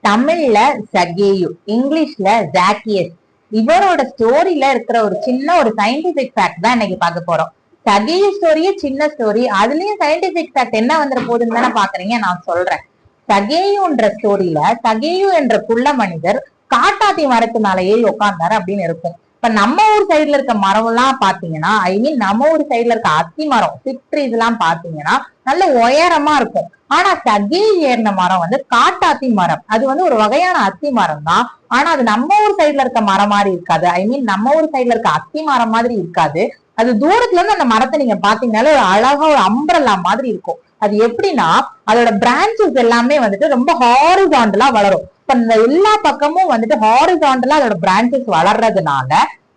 தமிழ்ல சகேயு, இங்கிலீஷ்ல ஜாக்கியஸ். இவரோட ஸ்டோரியில இருக்கிற ஒரு சின்ன ஒரு சயின்டிபிக் ஃபேக்ட் தான் இன்னைக்கு பார்க்க போறோம். சகேயு ஸ்டோரியே சின்ன ஸ்டோரி, அதுலயும் சயின்டிபிக் ஃபேக்ட் என்ன வந்துட போகுதுன்னு தானே பாக்குறீங்க. நான் சொல்றேன். சகேயுன்ற ஸ்டோரியில சகேயு என்ற குள்ள மனிதர் காட்டாத்தி மரத்து மேல ஏறி உட்கார்ந்தாரு அப்படின்னு இருக்கும். இப்ப நம்ம ஊர் சைடுல இருக்க மரம் எல்லாம் பாத்தீங்கன்னா, ஐ மீன் நம்ம ஊர் சைடுல இருக்க அத்தி மரம், சிட்ரி இதெல்லாம் பாத்தீங்கன்னா நல்ல உயரமா இருக்கும். ஆனா சகேயு ஏறின மரம் வந்து காட்டாத்தி மரம். அது வந்து ஒரு வகையான அத்தி மரம் தான். ஆனா அது நம்ம ஊர் சைடுல இருக்க மரம் மாதிரி இருக்காது. ஐ மீன் நம்ம ஊர் சைடுல இருக்க அத்தி மரம் மாதிரி இருக்காது. அது தூரத்துல இருந்து அந்த மரத்தை நீங்க பாத்தீங்கன்னாலே ஒரு அழகா ஒரு அம்பரல்லா மாதிரி இருக்கும். அது எப்படின்னா அதோட பிரான்சஸ் எல்லாமே வந்துட்டு ரொம்ப ஹாரிசாண்டலா வளரும். இப்ப இந்த எல்லா பக்கமும் வந்துட்டு ஹாரிசாண்டலா அதோட பிரான்சஸ் வளர்றதுனால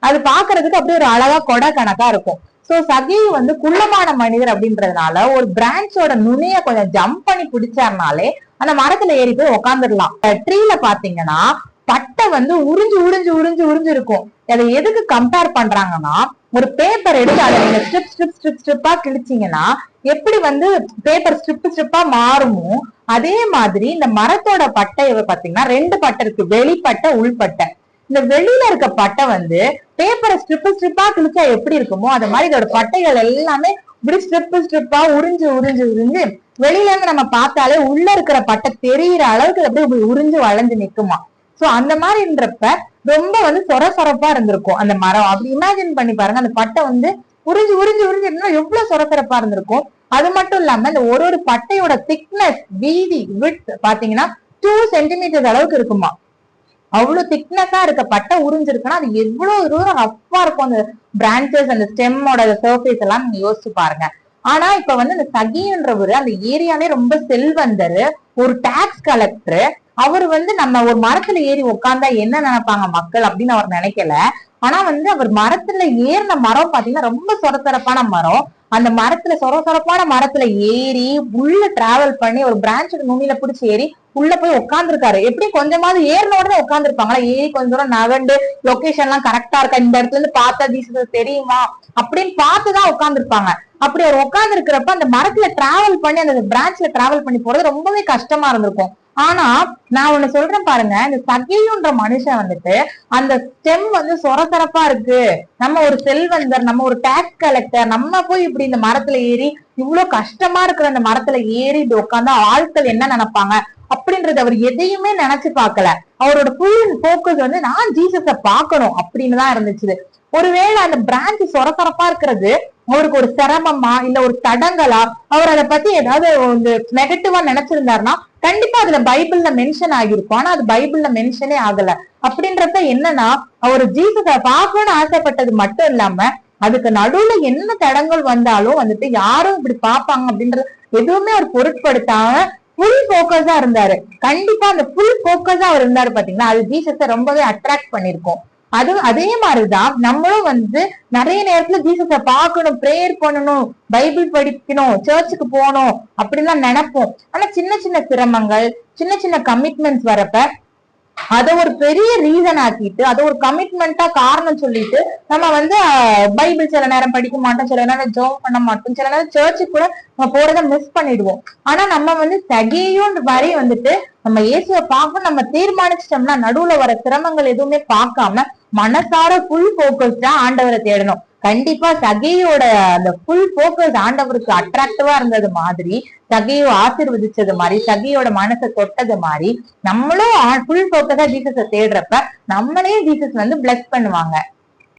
அது பாக்குறதுக்கு அப்படியே ஒரு அழகா கொடை கணக்கா இருக்கும். சோ சகேயு வந்து குள்ளமான மனிதர் அப்படின்றதுனால ஒரு பிரான்ச்சோட நுனிய கொஞ்சம் ஜம்ப் பண்ணி பிடிச்சாருனாலே அந்த மரத்துல ஏறி போய் உட்காந்துடலாம். ட்ரீல பாத்தீங்கன்னா பட்டை வந்து உறிஞ்சு உறிஞ்சு உறிஞ்சு உறிஞ்சு இருக்கும். அதை எதுக்கு கம்பேர் பண்றாங்கன்னா, ஒரு பேப்பர் எடுத்து அதை நீங்க ஸ்ட்ரிப் ஸ்ட்ரிப் ஸ்ட்ரிப் ஸ்ட்ரிப்பா கிழிச்சீங்கன்னா எப்படி வந்து பேப்பர் ஸ்ட்ரிப் ஸ்ட்ரிப்பா மாறுமோ அதே மாதிரி இந்த மரத்தோட பட்டையை பாத்தீங்கன்னா ரெண்டு பட்டை இருக்கு, வெளிப்பட்டை உள்பட்டை. இந்த வெளியில இருக்க பட்டை வந்து பேப்பரை ஸ்ட்ரிப் ஸ்ட்ரிப்பா கிழிச்சா எப்படி இருக்குமோ அது மாதிரி இதோட பட்டைகள் எல்லாமே இப்படி ஸ்ட்ரிப் ஸ்ட்ரிப்பா உறிஞ்சு உறிஞ்சு உறிஞ்சு வெளியில இருந்து நம்ம பார்த்தாலே உள்ள இருக்கிற பட்டை தெரியிற அளவுக்கு அப்படியே உறிஞ்சு வளைஞ்சு நிக்குமா. சோ அந்த மாதிரின்றப்ப ரொம்ப வந்து சொர சொரப்பா இருந்திருக்கும் அந்த மரம். அப்படி இமேஜின் பண்ணி பாருங்க, அந்த பட்டை வந்து உறிஞ்சு உறிஞ்சு உறிஞ்சு இருந்தா எவ்வளவு சொர சொரப்பா இருந்திருக்கும். அது மட்டும் இல்லாம இந்த ஒரு பட்டையோட திக்னஸ், வீதி, விட்த் பாத்தீங்கன்னா 2 சென்டிமீட்டர் அளவுக்கு இருக்குமா. அவ்வளவு திக்னஸா இருக்க பட்டை உறிஞ்சிருக்குன்னா அது எவ்வளவு தூரம் ரஃப்பா இருக்கும் அந்த பிரான்சஸ், அந்த ஸ்டெம்மோட சர்ஃபேஸ் எல்லாம் நீங்க யோசிச்சு பாருங்க. ஆனா இப்ப வந்து அந்த சகின்றவரு அந்த ஏரியாலே ரொம்ப செல்வந்தரு, ஒரு டாக்ஸ் கலெக்டர். அவர் வந்து நம்ம ஒரு மரத்துல ஏறி உட்கார்ந்தா என்ன நினைப்பாங்க மக்கள் அப்படின்னு அவர் நினைக்கல. ஆனா வந்து அவர் மரத்துல ஏறின மரம் பாத்தீங்கன்னா ரொம்ப சொரசொரப்பான மரம். அந்த மரத்துல சொரசொரப்பான மரத்துல ஏறி உள்ள டிராவல் பண்ணி ஒரு பிரான்ச்சோட நுனியில பிடிச்சி ஏறி உள்ள போய் உட்கார்ந்துருக்காரு. எப்படி கொஞ்சமாவது ஏறின உடனே உட்காந்துருப்பாங்களா, ஏறி கொஞ்ச தூரம் நகண்டு லொகேஷன் எல்லாம் கரெக்டா இருக்கா, இந்த இடத்துல இருந்து பார்த்தா ஜீசஸ் தெரியுமா அப்படின்னு பார்த்துதான் உட்காந்துருப்பாங்க. அப்படி அவர் உட்கார்ந்து இருக்கிறப்ப அந்த மரத்துல டிராவல் பண்ணி அந்த பிரான்ச்ல டிராவல் பண்ணி போறது ரொம்பவே கஷ்டமா இருந்திருக்கும். ஆனா நான் ஒண்ணு சொல்றேன் பாருங்க, இந்த சகியுன்ற மனுஷன் வந்துட்டு அந்த ஸ்டெம் வந்து சொரசொரப்பா இருக்கு, நம்ம ஒரு செல்வந்தர், நம்ம ஒரு டாக்ஸ் கலெக்டர், நம்ம போய் இப்படி இந்த மரத்துல ஏறி இவ்வளவு கஷ்டமா இருக்கிற அந்த மரத்துல ஏறி இப்படி உட்கார்ந்தா ஆட்கள் என்ன நினைப்பாங்க அப்படின்றது அவர் எதையுமே நினைச்சு பார்க்கல. அவரோட ஃபுல் போக்கஸ் வந்து நான் ஜீசஸ பாக்கணும் அப்படின்னு தான் இருந்துச்சு. ஒருவேளை அந்த பிரான்ச் சொரசொரப்பா இருக்கிறது அவருக்கு ஒரு சிரமமா இல்ல ஒரு தடங்களா, அவர் அதை பத்தி ஏதாவது நெகட்டிவா நினைச்சிருந்தாருன்னா கண்டிப்பா அதுல பைபிள்ல மென்ஷன் ஆகிருக்கும். ஆனா அது பைபிள்ல மென்ஷனே ஆகல. அப்படின்றப்ப என்னன்னா அவர் ஜீசஸ பார்க்கணும்னு ஆசைப்பட்டது மட்டும் இல்லாம அதுக்கு நடுவுல என்ன தடங்கள் வந்தாலும் வந்துட்டு யாரும் இப்படி பாப்பாங்க அப்படின்றது எதுவுமே அவர் பொருட்படுத்தாம ஃபுல் போக்கஸா இருந்தாரு. கண்டிப்பா அந்த ஃபுல் போக்கஸா அவர் இருந்தாரு பாத்தீங்கன்னா அது ஜீசஸ ரொம்பவே அட்ராக்ட் பண்ணிருக்கும். அதே மாதிரிதான் நம்மளும் வந்து நிறைய நேரத்துல ஜீசஸ பாக்கணும், பிரேயர் பண்ணணும், பைபிள் படிக்கணும், சர்ச்சுக்கு போகணும் அப்படின்லாம் நினைப்போம். ஆனா சின்ன சின்ன சிரமங்கள், சின்ன சின்ன கமிட்மெண்ட்ஸ் வரப்ப அதை ஒரு பெரிய ரீசன் ஆக்கிட்டு அதை ஒரு கமிட்மெண்டா காரணம் சொல்லிட்டு நம்ம வந்து பைபிள் சில நேரம் படிக்க மாட்டோம், சில நேரம் ஜெபம் பண்ண மாட்டோம், சில நேரம் சர்ச்சுக்கு கூட நம்ம போறதை மிஸ் பண்ணிடுவோம். ஆனா நம்ம வந்து சகேயுன்ற மாதிரி வந்துட்டு நம்ம இயேசுவை பார்க்க நம்ம தீர்மானிச்சிட்டோம்னா நடுவுல வர சிரமங்கள் எதுவுமே பார்க்காம மனசார ஃபுல் போக்கஸ்டா ஆண்டவரை தேடணும். கண்டிப்பா சகேயோட அந்த ஃபுல் போக்கஸ் ஆண்டவருக்கு அட்ராக்டிவா இருந்தது மாதிரி, சகேயு ஆசீர்வதிச்சது மாதிரி, சகேயோட மனசை தொட்டது மாதிரி நம்மளும் ஃபுல் போக்கஸா ஜீசஸை தேடுறப்ப நம்மளே ஜீசஸ் வந்து பிளஸ் பண்ணுவாங்க.